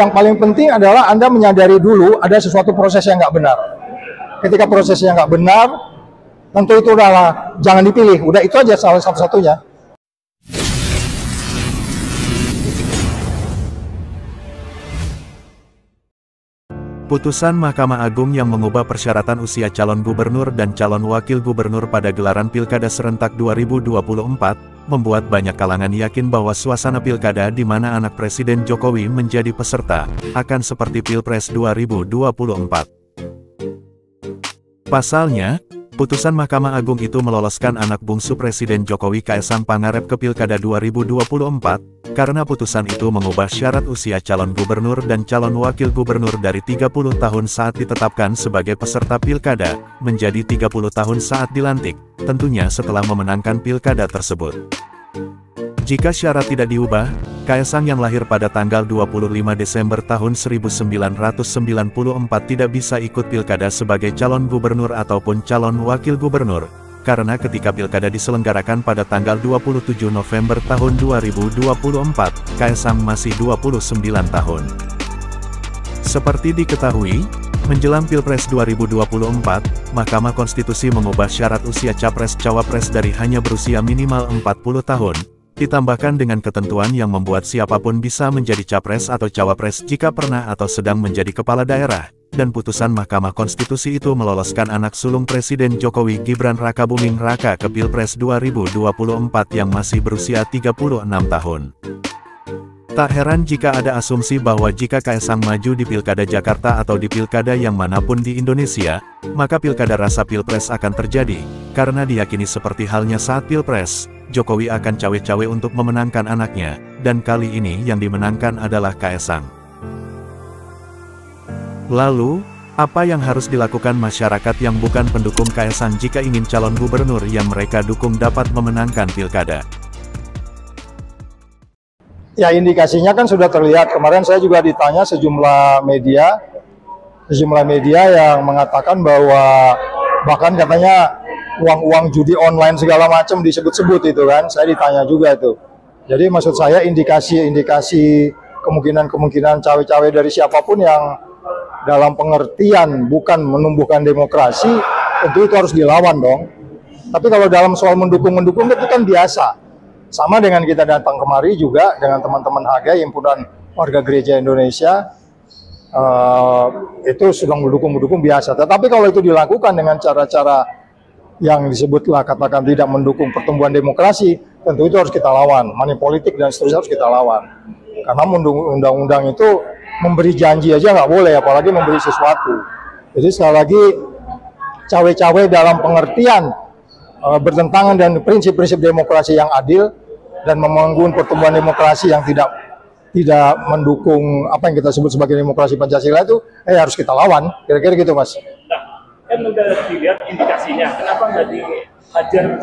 Yang paling penting adalah Anda menyadari dulu ada sesuatu proses yang nggak benar. Ketika prosesnya nggak benar, tentu itu adalah jangan dipilih. Udah itu aja salah satu-satunya. Putusan Mahkamah Agung yang mengubah persyaratan usia calon gubernur dan calon wakil gubernur pada gelaran Pilkada serentak 2024, membuat banyak kalangan yakin bahwa suasana pilkada di mana anak Presiden Jokowi menjadi peserta, akan seperti Pilpres 2024. Pasalnya, putusan Mahkamah Agung itu meloloskan anak bungsu Presiden Jokowi Kaesang Pangarep ke Pilkada 2024, karena putusan itu mengubah syarat usia calon gubernur dan calon wakil gubernur dari 30 tahun saat ditetapkan sebagai peserta pilkada, menjadi 30 tahun saat dilantik, tentunya setelah memenangkan pilkada tersebut. Jika syarat tidak diubah, Kaesang yang lahir pada tanggal 25 Desember tahun 1994 tidak bisa ikut pilkada sebagai calon gubernur ataupun calon wakil gubernur, karena ketika pilkada diselenggarakan pada tanggal 27 November tahun 2024, Kaesang masih 29 tahun. Seperti diketahui, menjelang Pilpres 2024, Mahkamah Konstitusi mengubah syarat usia Capres-Cawapres dari hanya berusia minimal 40 tahun, ditambahkan dengan ketentuan yang membuat siapapun bisa menjadi Capres atau Cawapres jika pernah atau sedang menjadi kepala daerah. Dan putusan Mahkamah Konstitusi itu meloloskan anak sulung Presiden Jokowi Gibran Rakabuming Raka ke Pilpres 2024 yang masih berusia 36 tahun. Tak heran jika ada asumsi bahwa jika Kaesang maju di Pilkada Jakarta atau di pilkada yang manapun di Indonesia, maka pilkada rasa Pilpres akan terjadi, karena diyakini seperti halnya saat Pilpres, Jokowi akan cawe-cawe untuk memenangkan anaknya, dan kali ini yang dimenangkan adalah Kaesang. Lalu, apa yang harus dilakukan masyarakat yang bukan pendukung Kaesang jika ingin calon gubernur yang mereka dukung dapat memenangkan pilkada? Ya, indikasinya kan sudah terlihat. Kemarin saya juga ditanya sejumlah media yang mengatakan bahwa bahkan katanya uang-uang judi online segala macam disebut-sebut itu kan. Saya ditanya juga itu. Jadi maksud saya indikasi kemungkinan cawe-cawe dari siapapun yang dalam pengertian bukan menumbuhkan demokrasi, tentu itu harus dilawan dong. Tapi kalau dalam soal mendukung-mendukung itu kan biasa. Sama dengan kita datang kemari juga dengan teman-teman HG, himpunan warga gereja Indonesia, itu sudah mendukung biasa. Tetapi kalau itu dilakukan dengan cara-cara yang disebutlah katakan tidak mendukung pertumbuhan demokrasi, tentu itu harus kita lawan. Money politik dan seterusnya harus kita lawan. Karena undang-undang itu memberi janji aja nggak boleh, apalagi memberi sesuatu. Jadi sekali lagi, cawe-cawe dalam pengertian bertentangan dengan prinsip-prinsip demokrasi yang adil dan membangun pertumbuhan demokrasi yang tidak mendukung apa yang kita sebut sebagai demokrasi Pancasila itu harus kita lawan. Kira-kira gitu, Mas. Nah, kan udah dilihat indikasinya, kenapa nggak dihajar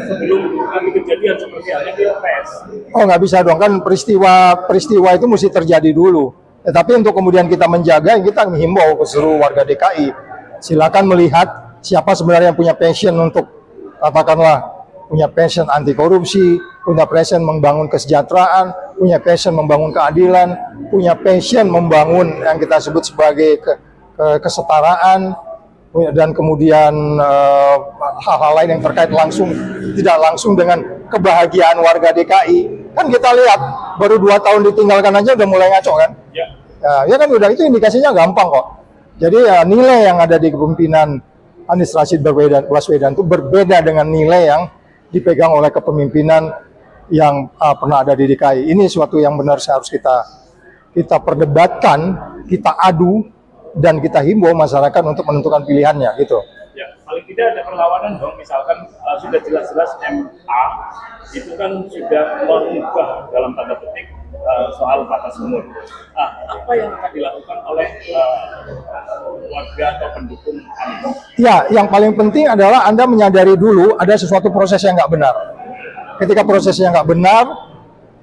sebelum kami kejadian seperti halnya Pilpres? Oh, nggak bisa dong, kan peristiwa itu mesti terjadi dulu. Tetapi untuk kemudian kita menjaga, kita menghimbau ke seluruh warga DKI, silakan melihat siapa sebenarnya yang punya passion untuk, katakanlah, punya passion anti korupsi, punya passion membangun kesejahteraan, punya passion membangun keadilan, punya passion membangun yang kita sebut sebagai kesetaraan, dan kemudian hal-hal lain yang terkait tidak langsung dengan kebahagiaan warga DKI. Kan kita lihat, baru 2 tahun ditinggalkan aja udah mulai ngaco kan? Ya kan udah, itu indikasinya gampang kok. Jadi nilai yang ada di kepemimpinan Anies Rashid Baswedan itu berbeda dengan nilai yang dipegang oleh kepemimpinan yang pernah ada di DKI. Ini suatu yang benar harus kita perdebatkan, kita adu, dan kita himbau masyarakat untuk menentukan pilihannya gitu. Ya, paling tidak ada perlawanan dong, misalkan sudah jelas-jelas MA itu kan sudah mengubah dalam tanda petik soal batas umur. Apa yang akan dilakukan oleh warga atau pendukung Anies? Ya, yang paling penting adalah Anda menyadari dulu ada sesuatu proses yang nggak benar. Ketika prosesnya nggak benar,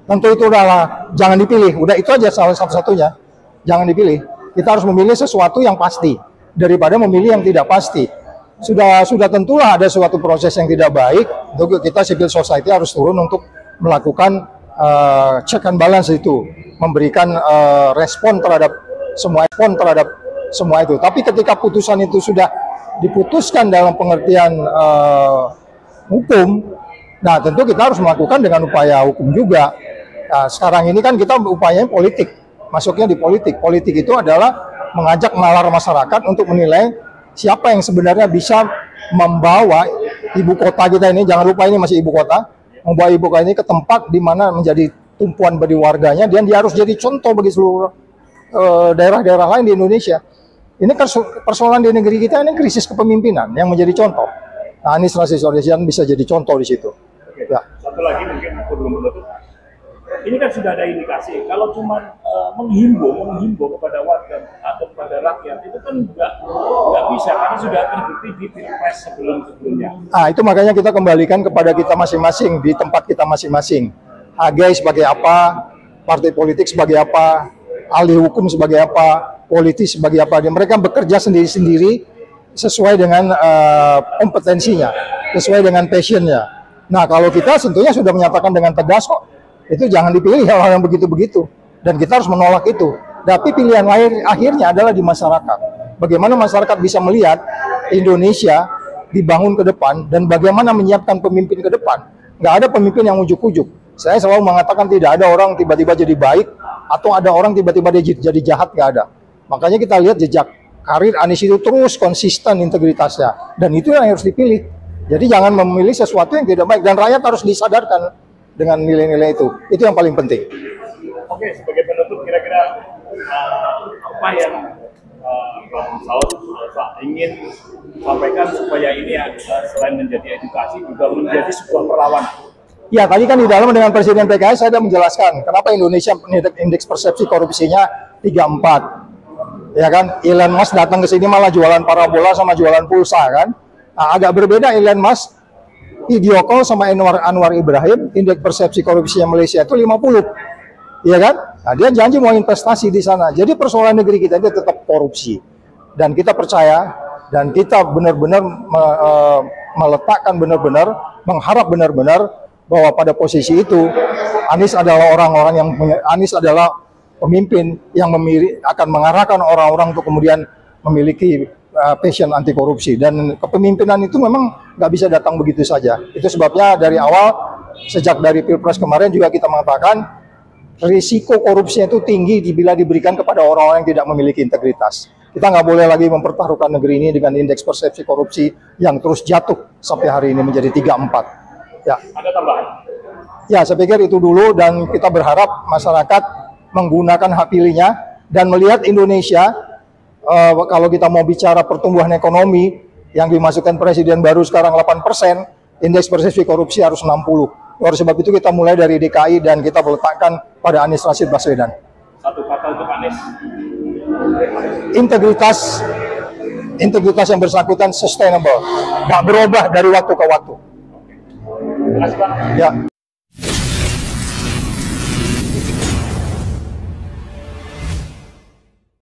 tentu itu adalah jangan dipilih. Udah itu aja salah satu-satunya. Jangan dipilih. Kita harus memilih sesuatu yang pasti daripada memilih yang tidak pasti. Sudah tentulah ada suatu proses yang tidak baik. Untuk kita civil society harus turun untuk melakukan check and balance itu, memberikan respon terhadap semua itu. Tapi ketika putusan itu sudah diputuskan dalam pengertian hukum, nah tentu kita harus melakukan dengan upaya hukum juga. Nah, sekarang ini kan kita upayanya politik, masuknya di politik. Politik itu adalah mengajak nalar masyarakat untuk menilai siapa yang sebenarnya bisa membawa ibu kota kita ini, jangan lupa ini masih ibu kota, membawa ibu kota ini ke tempat di mana menjadi tumpuan bagi warganya, dan dia harus jadi contoh bagi seluruh daerah-daerah lain di Indonesia. Ini persoalan di negeri kita ini krisis kepemimpinan yang menjadi contoh. Nah, Anies Rashid Baswedan bisa jadi contoh di situ. Oke. Ya. Satu lagi mungkin aku belum menutup. Ini kan sudah ada indikasi. Kalau cuma menghimbau kepada warga atau kepada rakyat itu kan nggak bisa, karena sudah terbukti di Pilpres sebelumnya. Ah, itu makanya kita kembalikan kepada kita masing-masing di tempat kita masing-masing. AGI sebagai apa, partai politik sebagai apa, ahli hukum sebagai apa, politis sebagai apa. Dan mereka bekerja sendiri-sendiri sesuai dengan kompetensinya, sesuai dengan passionnya. Nah, kalau kita tentunya sudah menyatakan dengan tegas kok, itu jangan dipilih hal-hal yang begitu-begitu, dan kita harus menolak itu. Tapi pilihan akhirnya adalah di masyarakat. Bagaimana masyarakat bisa melihat Indonesia dibangun ke depan, dan bagaimana menyiapkan pemimpin ke depan. Nggak ada pemimpin yang ujuk-ujuk. Saya selalu mengatakan tidak ada orang tiba-tiba jadi baik, atau ada orang tiba-tiba jadi jahat, nggak ada. Makanya kita lihat jejak karir Anies itu terus konsisten integritasnya, dan itu yang harus dipilih. Jadi jangan memilih sesuatu yang tidak baik, dan rakyat harus disadarkan dengan nilai-nilai itu yang paling penting. Oke, sebagai penutup kira-kira apa yang Bang Saud ingin sampaikan supaya ini selain menjadi edukasi juga menjadi sebuah perlawanan? Ya, tadi kan di dalam dengan Presiden PKS saya sudah menjelaskan kenapa Indonesia indeks persepsi korupsinya 34. Ya kan, Elon Musk datang ke sini malah jualan parabola sama jualan pulsa kan. Nah, agak berbeda Elon Musk video call sama Anwar Ibrahim, indeks persepsi korupsinya Malaysia itu 50. Iya kan? Nah, dia janji mau investasi di sana. Jadi persoalan negeri kita itu tetap korupsi. Dan kita percaya, dan kita benar-benar meletakkan benar-benar, mengharap benar-benar bahwa pada posisi itu Anies adalah Anies adalah pemimpin yang akan mengarahkan orang-orang untuk kemudian memiliki passion anti korupsi. Dan kepemimpinan itu memang nggak bisa datang begitu saja. Itu sebabnya dari awal, sejak dari Pilpres kemarin juga kita mengatakan risiko korupsinya itu tinggi bila diberikan kepada orang-orang yang tidak memiliki integritas. Kita nggak boleh lagi mempertaruhkan negeri ini dengan indeks persepsi korupsi yang terus jatuh sampai hari ini menjadi 34. Ya. Ada tambahan? Ya, saya pikir itu dulu, dan kita berharap masyarakat menggunakan hak pilihnya dan melihat Indonesia. Kalau kita mau bicara pertumbuhan ekonomi yang dimasukkan Presiden baru sekarang 8%, indeks persepsi korupsi harus 60. Oleh sebab itu kita mulai dari DKI dan kita meletakkan pada Anies Rashid Baswedan. Satu kata untuk Anies. Integritas yang bersangkutan sustainable, nggak berubah dari waktu ke waktu. Terima kasih, Pak. Ya.